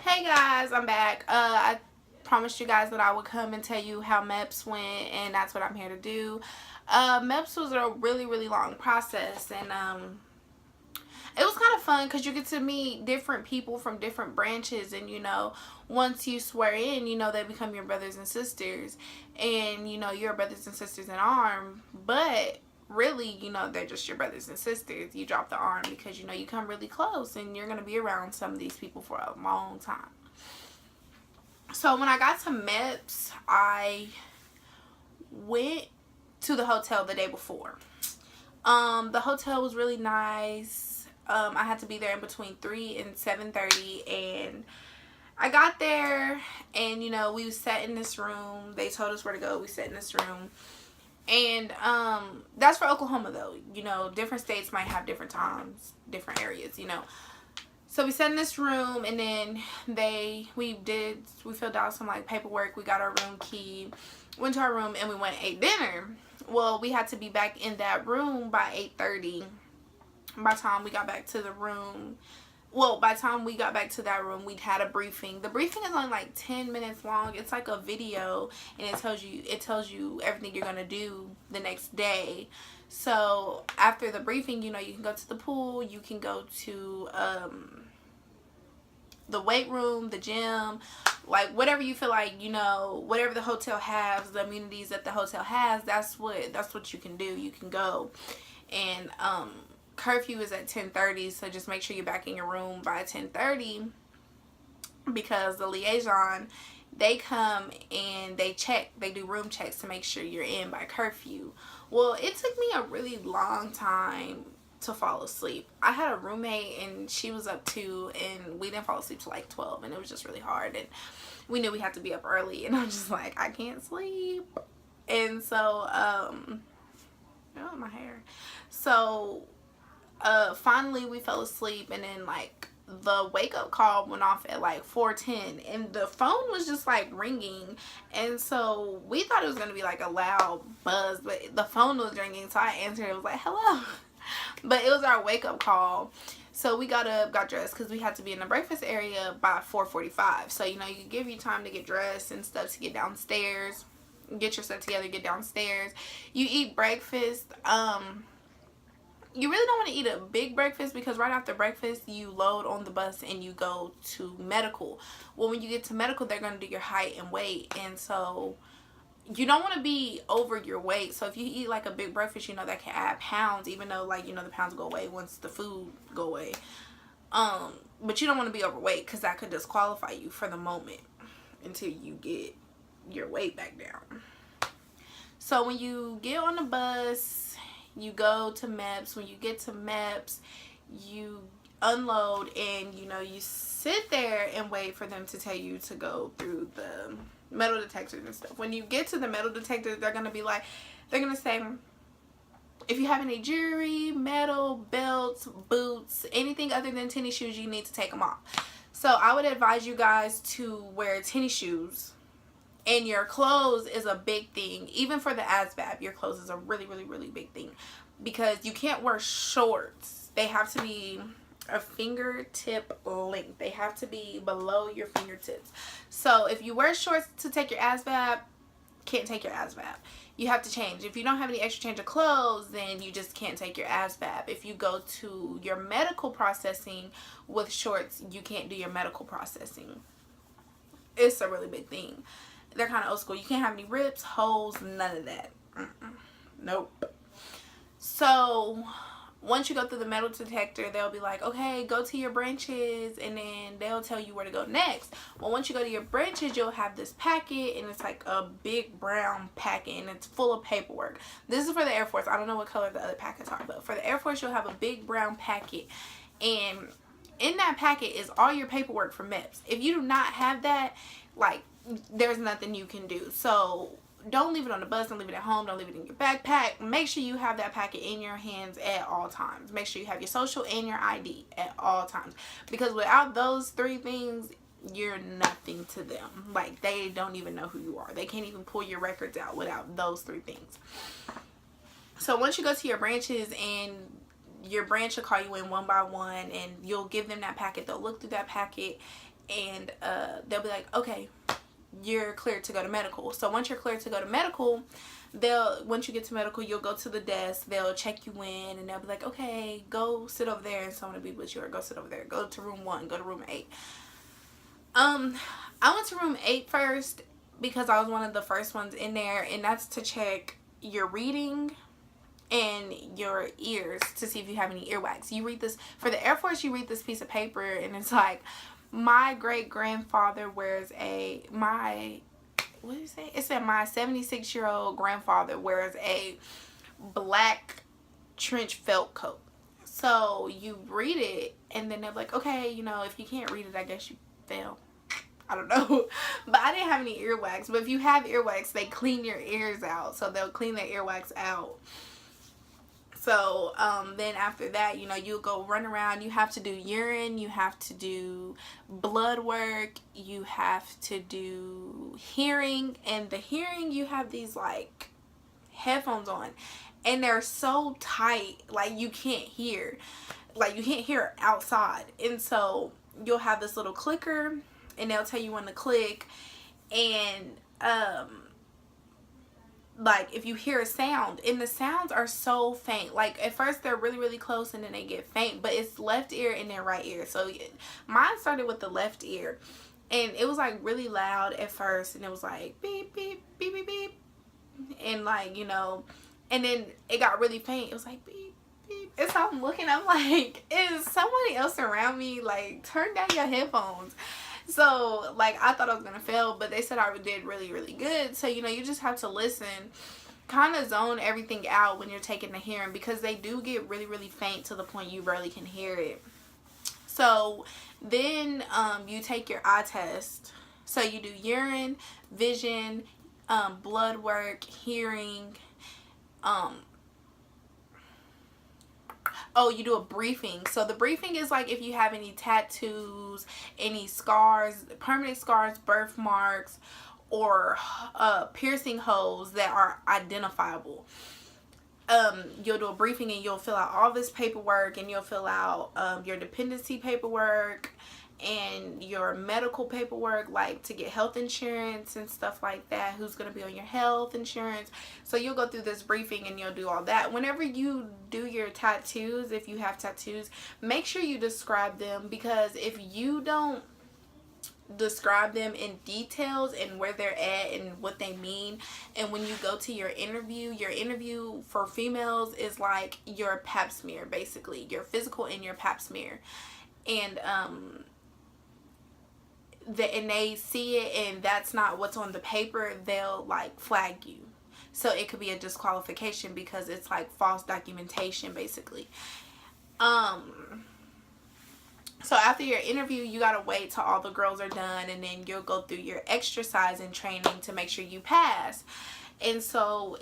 Hey guys, I'm back. I promised you guys that I would come and tell you how MEPS went, and that's what I'm here to do. MEPS was a really long process, and it was kind of fun because you get to meet different people from different branches, and once you swear in, they become your brothers and sisters, and you're brothers and sisters in arm, but really, they're just your brothers and sisters. You drop the arm because you come really close and you're going to be around some of these people for a long time. So when I got to MEPS, I went to the hotel the day before. The hotel was really nice. I had to be there in between 3 and 7:30, and I got there, and we sat in this room. They told us where to go. We sat in this room. And that's for Oklahoma though. Different states might have different times, different areas, So we sat in this room, and then we filled out some like paperwork. We got our room key, went to our room, and we went and ate dinner. Well, we had to be back in that room by 8:30. By the time we got back to the room, by the time we got back to that room, we'd had a briefing. The briefing is only like 10 minutes long. It's like a video, and it tells you everything you're gonna do the next day. So after the briefing, you can go to the pool, you can go to the weight room, the gym, like whatever you feel like, whatever the hotel has, the amenities that the hotel has, that's what you can do. You can go. And curfew is at 10:30, so just make sure you're back in your room by 10:30, because the liaison, they come and they do room checks to make sure you're in by curfew. Well, it took me a really long time to fall asleep. I had a roommate, and she was up too, and we didn't fall asleep till like 12, and it was just really hard, and we knew we had to be up early, and I'm just like, I can't sleep. And so oh, my hair. So finally we fell asleep, and then like the wake up call went off at like 4:10, and the phone was just like ringing, and so we thought it was going to be like a loud buzz, but the phone was ringing, so I answered. It was like, hello. But it was our wake up call. So we got up, got dressed, because we had to be in the breakfast area by 4:45. So you give you time to get dressed and stuff, to get downstairs, get your stuff together, get downstairs. You eat breakfast. You really don't want to eat a big breakfast, because right after breakfast you load on the bus and you go to medical. Well, when you get to medical, they're going to do your height and weight, and so you don't want to be over your weight. So if you eat like a big breakfast, that can add pounds, even though like the pounds go away once the food go away. But you don't want to be overweight, because that could disqualify you for the moment until you get your weight back down. So when you get on the bus, you go to MEPS. When you get to MEPS, you unload, and you sit there and wait for them to tell you to go through the metal detectors and stuff. When you get to the metal detectors, they're gonna say, if you have any jewelry, metal, belts, boots, anything other than tennis shoes, you need to take them off. So I would advise you guys to wear tennis shoes. And your clothes is a big thing. Even for the ASVAB, your clothes is a really big thing, because you can't wear shorts. They have to be a fingertip length. They have to be below your fingertips. So if you wear shorts to take your ASVAB, can't take your ASVAB. You have to change. If you don't have any extra change of clothes, then you just can't take your ASVAB. If you go to your medical processing with shorts, you can't do your medical processing. It's a really big thing. They're kind of old school. You can't have any rips, holes, none of that. Nope. So once you go through the metal detector, they'll be like, okay, go to your branches, and then they'll tell you where to go next. Well, once you go to your branches, you'll have this packet, and it's like a big brown packet, and it's full of paperwork. This is for the Air Force. I don't know what color the other packets are, but for the Air Force, you'll have a big brown packet, and in that packet is all your paperwork for MEPS. If you do not have that, like, there's nothing you can do. So don't leave it on the bus, don't leave it at home, don't leave it in your backpack. Make sure you have that packet in your hands at all times. Make sure you have your social and your ID at all times, because without those three things, you're nothing to them. Like, they don't even know who you are. They can't even pull your records out without those three things. So once you go to your branches, and your branch will call you in one by one, and you'll give them that packet. They'll look through that packet, and they'll be like, okay, you're cleared to go to medical. So once you're cleared to go to medical, once you get to medical, you'll go to the desk, they'll check you in, and they'll be like, okay, go sit over there and someone will be with you, or go sit over there, go to room 1, go to room 8. I went to room 8 first because I was one of the first ones in there, and that's to check your reading and your ears to see if you have any earwax. You read this for the Air Force, you read this piece of paper, and it's like, my great grandfather wears what did it say? It said my 76-year-old grandfather wears a black trench felt coat. So you read it, and then they're like, okay, you know, if you can't read it, I guess you fail. I don't know. But I didn't have any earwax. But if you have earwax, they clean your ears out. So they'll clean the earwax out. So then after that, you know, you go run around. You have to do urine. You have to do blood work. You have to do hearing. And the hearing, you have these like headphones on. And they're so tight, like you can't hear. Like you can't hear outside. And so you'll have this little clicker, and they'll tell you when to click. And like if you hear a sound, and the sounds are so faint, like at first they're really really close and then they get faint, but it's left ear and then right ear. So mine started with the left ear, and it was like really loud at first, and it was like beep beep beep beep beep, and like, you know, and then it got really faint. It was like beep beep, and so I'm looking, I'm like, is somebody else around me? Like, turn down your headphones. So, like, I thought I was going to fail, but they said I did really, really good. So, you know, you just have to listen, kind of zone everything out when you're taking the hearing, because they do get really, really faint to the point you barely can hear it. So, then you take your eye test. So, you do urine, vision, blood work, hearing, oh, you do a briefing. So the briefing is like if you have any tattoos, any scars, permanent scars, birthmarks, or piercing holes that are identifiable. You'll do a briefing, and you'll fill out all this paperwork, and you'll fill out your dependency paperwork and your medical paperwork, like to get health insurance and stuff like that, who's going to be on your health insurance. So you'll go through this briefing, and you'll do all that. Whenever you do your tattoos, if you have tattoos, make sure you describe them, because if you don't describe them in details and where they're at and what they mean, and when you go to your interview for females is like your pap smear, basically your physical and your pap smear, and they see it and that's not what's on the paper, they'll like flag you. So it could be a disqualification because it's like false documentation, basically. So after your interview, you gotta wait till all the girls are done, and then you'll go through your exercising training to make sure you pass. And so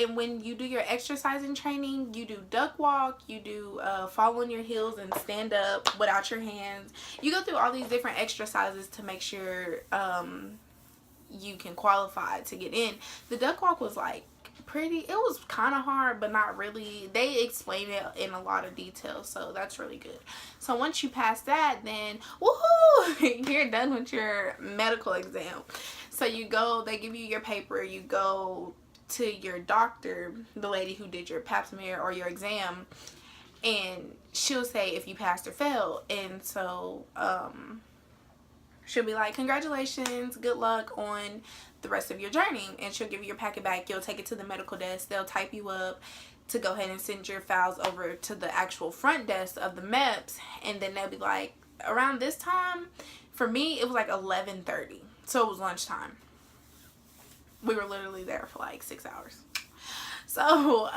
when you do your exercising training, you do duck walk, you do fall on your heels and stand up without your hands. You go through all these different exercises to make sure you can qualify to get in. The duck walk was like it was kind of hard, but not really. They explain it in a lot of detail, so that's really good. So once you pass that, then woohoo, you're done with your medical exam. So you go, they give you your paper, you go to your doctor, the lady who did your pap smear or your exam, and she'll say if you passed or failed. And so she'll be like, congratulations, good luck on the rest of your journey. And she'll give you your packet back. You'll take it to the medical desk. They'll type you up to go ahead and send your files over to the actual front desk of the MEPS. And then they'll be like, around this time, for me, it was like 11:30. So it was lunchtime. We were literally there for like 6 hours. So,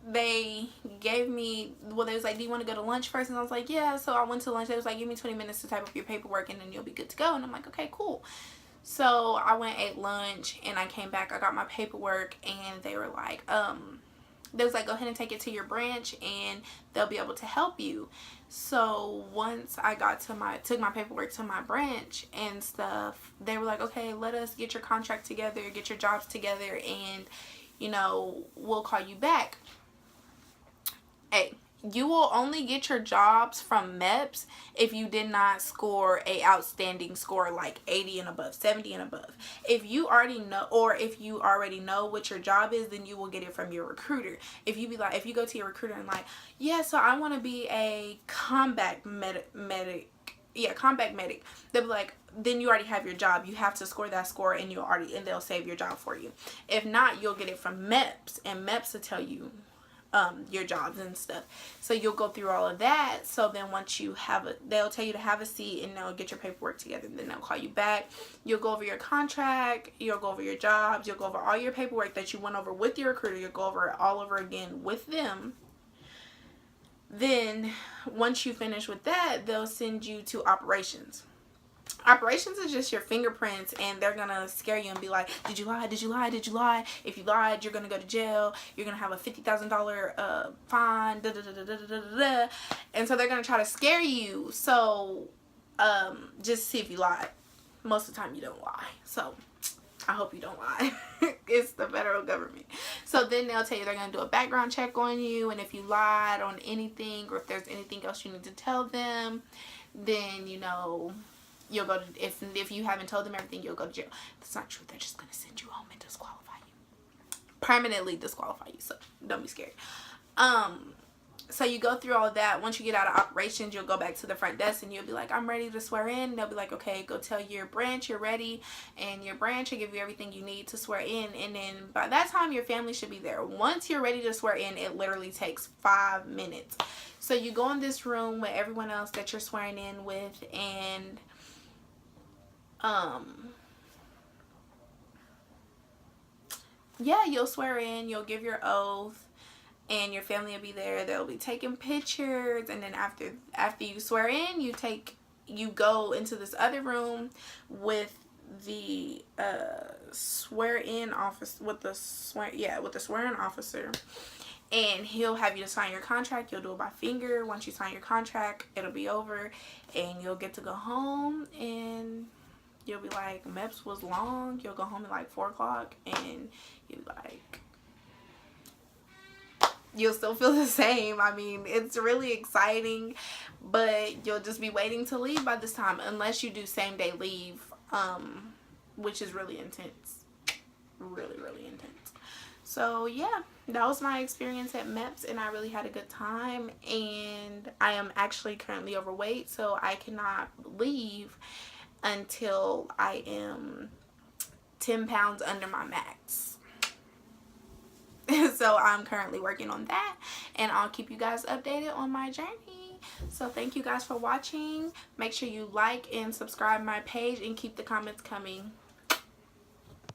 they gave me, well, they was like, do you want to go to lunch first? And I was like, yeah. So I went to lunch. They was like, give me 20 minutes to type up your paperwork and then you'll be good to go. And I'm like, okay, cool. So I went, ate lunch, and I came back. I got my paperwork, and they were like, they was like, go ahead and take it to your branch and they'll be able to help you. So once I got to took my paperwork to my branch and stuff, they were like, okay, let us get your contract together, get your jobs together, and, you know, we'll call you back. Hey, you will only get your jobs from MEPS if you did not score a outstanding score like 80 and above, 70 and above. If you already know, or if you already know what your job is, then you will get it from your recruiter. If you go to your recruiter and like, yeah, so I want to be a combat medic. Yeah, combat medic. They'll be like, then you already have your job. You have to score that score, and they'll save your job for you. If not, you'll get it from MEPS, and MEPS will tell you your jobs and stuff. So you'll go through all of that. So then once you have they'll tell you to have a seat, and they'll get your paperwork together, and then they'll call you back. You'll go over your contract, you'll go over your jobs, you'll go over all your paperwork that you went over with your recruiter. You'll go over it all over again with them. Then once you finish with that, they'll send you to operations. Operations is just your fingerprints, and they're gonna scare you and be like, did you lie, did you lie, did you lie? If you lied, you're gonna go to jail, you're gonna have a $50,000 fine, da, da, da, da, da, da, da. And so they're gonna try to scare you. So just see if you lie. Most of the time you don't lie, so I hope you don't lie. It's the federal government. So then they'll tell you they're going to do a background check on you, and if you lied on anything, or if there's anything else you need to tell them, then, you know, you'll go to, if you haven't told them everything, you'll go to jail. That's not true. They're just going to send you home and disqualify you. Permanently disqualify you, so don't be scared. So you go through all of that. Once you get out of operations, you'll go back to the front desk, and you'll be like, I'm ready to swear in. And they'll be like, okay, go tell your branch you're ready, and your branch will give you everything you need to swear in. And then by that time, your family should be there. Once you're ready to swear in, it literally takes 5 minutes. So you go in this room with everyone else that you're swearing in with, and yeah, you'll swear in, you'll give your oath, and your family will be there. They'll be taking pictures, and then after you swear in, you go into this other room with the swearing officer, and he'll have you to sign your contract. You'll do it by finger. Once you sign your contract, it'll be over, and you'll get to go home, and you'll be like, MEPS was long. You'll go home at like 4 o'clock, and you'll be like, you'll still feel the same. I mean, it's really exciting, but you'll just be waiting to leave by this time, unless you do same day leave, which is really intense. Really, really intense. So yeah, that was my experience at MEPS, and I really had a good time. And I am actually currently overweight, so I cannot leave until I am 10 pounds under my max. So I'm currently working on that, and I'll keep you guys updated on my journey. So thank you guys for watching. Make sure you like and subscribe my page, and keep the comments coming.